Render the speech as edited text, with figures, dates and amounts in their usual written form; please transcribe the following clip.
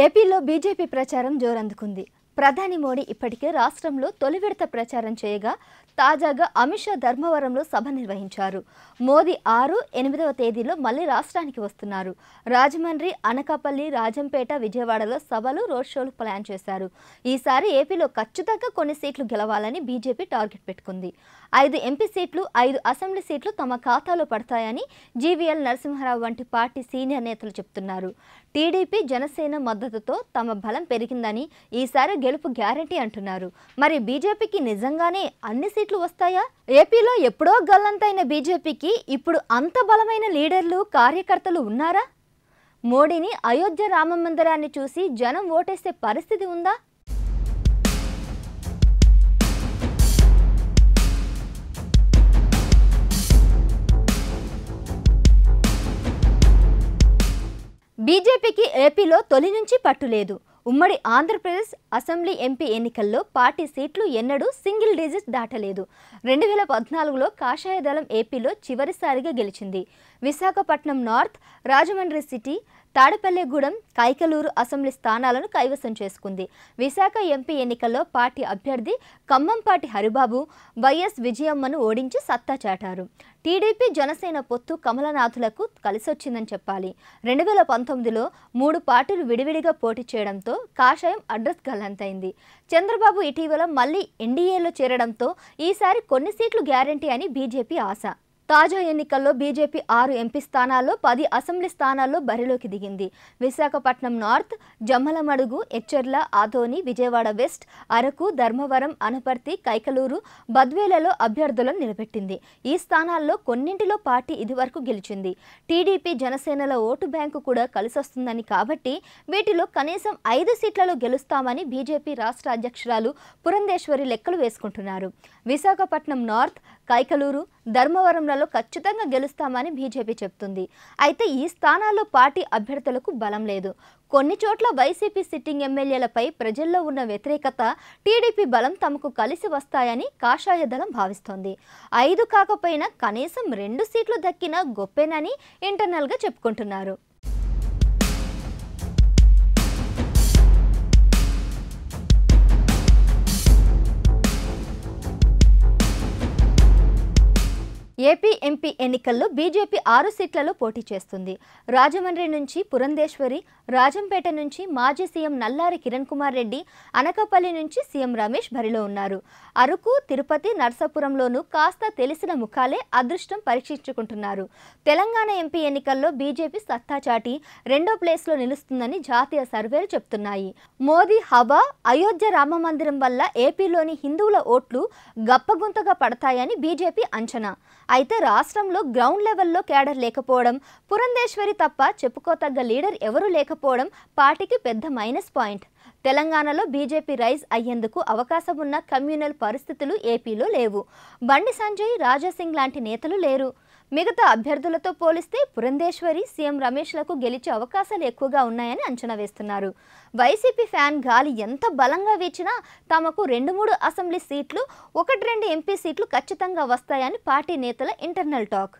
ఏపీలో బీజేపీ ప్రచారం జోరందుకుంది. ప్రధాని మోడీ ఇప్పటికే రాష్ట్రంలో తొలి విడత ప్రచారం చేయగా తాజాగా అమిత్ షా ధర్మవరంలో సభ నిర్వహించారు. మోదీ 6, 8వ తేదీలో మళ్లీ రాష్ట్రానికి వస్తున్నారు. రాజమండ్రి, అనకాపల్లి, రాజంపేట, విజయవాడలో సభలు, రోడ్ షోలు ప్లాన్ చేశారు. ఈసారి ఏపీలో ఖచ్చితంగా కొన్ని సీట్లు గెలవాలని బీజేపీ టార్గెట్ పెట్టుకుంది. 5 ఎంపీ సీట్లు, 5 అసెంబ్లీ సీట్లు తమ ఖాతాలో పడతాయని జీవీఎల్ నరసింహారావు వంటి పార్టీ సీనియర్ నేతలు చెబుతున్నారు. టీడీపీ, జనసేన మద్దతుతో తమ బలం పెరిగిందని, ఈసారి గెలుపు గ్యారంటీ అంటున్నారు. మరి బీజేపీకి నిజంగానే అన్ని సీట్లు వస్తాయా? ఏపీలో ఎప్పుడో గల్లంతైన బీజేపీకి ఇప్పుడు అంత బలమైన లీడర్లు, కార్యకర్తలు ఉన్నారా? మోడీని అయోధ్య రామ మందిరాన్ని చూసి జనం ఓటేసే పరిస్థితి ఉందా? బీజేపీకి ఏపీలో తొలి నుంచి పట్టులేదు. ఉమ్మడి ఆంధ్రప్రదేశ్ అసెంబ్లీ ఎంపీ ఎన్నికల్లో పార్టీ సీట్లు ఎన్నడూ సింగిల్ డిజిట్ దాటలేదు. 2014లో కాషాయ దళం ఏపీలో చివరిసారిగా గెలిచింది. Visakhapatnam north, Rajahmundry city, Tadepalligudem, Kaikaluru assembly స్థానాలను కైవసం చేసుకుంది. విశాఖ ఎంపీ ఎన్నికల్లో పార్టీ అభ్యర్థి ఖమ్మంపాటి హరిబాబు, వైఎస్ విజయమ్మను ఓడించి సత్తా చాటారు. టీడీపీ, జనసేన పొత్తు కమలనాథులకు కలిసొచ్చిందని చెప్పాలి. 2019లో 3 పార్టీలు విడివిడిగా పోటీ చేయడంతో కాషాయం అడ్రస్ గల్లంతైంది. చంద్రబాబు ఇటీవల మళ్లీ ఎన్డీఏలో చేరడంతో ఈసారి కొన్ని సీట్లు గ్యారంటీ అని బీజేపీ ఆశ. తాజా ఎన్నికల్లో బీజేపీ 6 ఎంపీ స్థానాల్లో, 10 అసెంబ్లీ స్థానాల్లో బరిలోకి దిగింది. విశాఖపట్నం నార్త్, జమ్మలమడుగు, ఎచ్చెర్ల, ఆదోని, విజయవాడ వెస్ట్, అరకు, ధర్మవరం, అనపర్తి, కైకలూరు, బద్వేలలో అభ్యర్థులను నిలబెట్టింది. ఈ స్థానాల్లో కొన్నింటిలో పార్టీ ఇదివరకు గెలిచింది. టీడీపీ, జనసేనల ఓటు బ్యాంకు కూడా కలిసొస్తుందని, కాబట్టి వీటిలో కనీసం 5 సీట్లలో గెలుస్తామని బీజేపీ రాష్ట్ర అధ్యక్షురాలు పురంధేశ్వరి లెక్కలు వేసుకుంటున్నారు. విశాఖపట్నం నార్త్, కైకలూరు, ధర్మవరంలలో ఖచ్చితంగా గెలుస్తామని బీజేపీ చెబుతుంది. అయితే ఈ స్థానాల్లో పార్టీ అభ్యర్థులకు బలం లేదు. కొన్ని చోట్ల వైసీపీ సిట్టింగ్ ఎమ్మెల్యేలపై ప్రజల్లో ఉన్న వ్యతిరేకత, టీడీపీ బలం తమకు కలిసి వస్తాయని కాషాయ దళం భావిస్తోంది. 5 కాకపోయినా కనీసం 2 సీట్లు దక్కినా గొప్పేనని ఇంటర్నల్గా చెప్పుకుంటున్నారు. ఏపీ ఎంపీ ఎన్నికల్లో బీజేపీ 6 సీట్లలో పోటీ చేస్తుంది. రాజమండ్రి నుంచి పురంధేశ్వరి, రాజంపేట నుంచి మాజీ సీఎం నల్లారి కిరణ్ కుమార్ రెడ్డి, అనకాపల్లి నుంచి సీఎం రమేష్ బరిలో ఉన్నారు. అరకు, తిరుపతి, నర్సాపురంలోనూ కాస్త తెలిసిన ముఖాలే అదృష్టం పరీక్షించుకుంటున్నారు. తెలంగాణ ఎంపీ ఎన్నికల్లో బీజేపీ సత్తా చాటి 2వ ప్లేస్లో నిలుస్తుందని జాతీయ సర్వేలు చెబుతున్నాయి. మోదీ హవా, అయోధ్య రామ మందిరం వల్ల ఏపీలోని హిందువుల ఓట్లు గప్పగుంతగా పడతాయని బీజేపీ అంచనా. అయితే రాష్ట్రంలో గ్రౌండ్ లెవెల్లో కేడర్ లేకపోవడం, పురంధేశ్వరి తప్ప చెప్పుకోతగ్గ లీడర్ ఎవరూ లేకపోవడం పార్టీకి పెద్ద మైనస్ పాయింట్. తెలంగాణలో బీజేపీ రైజ్ అయ్యేందుకు అవకాశం ఉన్న కమ్యూనల్ పరిస్థితులు ఏపీలో లేవు. బండి సంజయ్, రాజాసింగ్ లాంటి నేతలు లేరు. మిగతా అభ్యర్థులతో పోలిస్తే పురంధేశ్వరి, సీఎం రమేష్లకు గెలిచే అవకాశాలు ఎక్కువగా ఉన్నాయని అంచనా వేస్తున్నారు. వైసీపీ ఫ్యాన్ గాలి ఎంత బలంగా వీచినా తమకు 2-3 అసెంబ్లీ సీట్లు, 1-2 ఎంపీ సీట్లు ఖచ్చితంగా వస్తాయని పార్టీ నేతల ఇంటర్నల్ టాక్.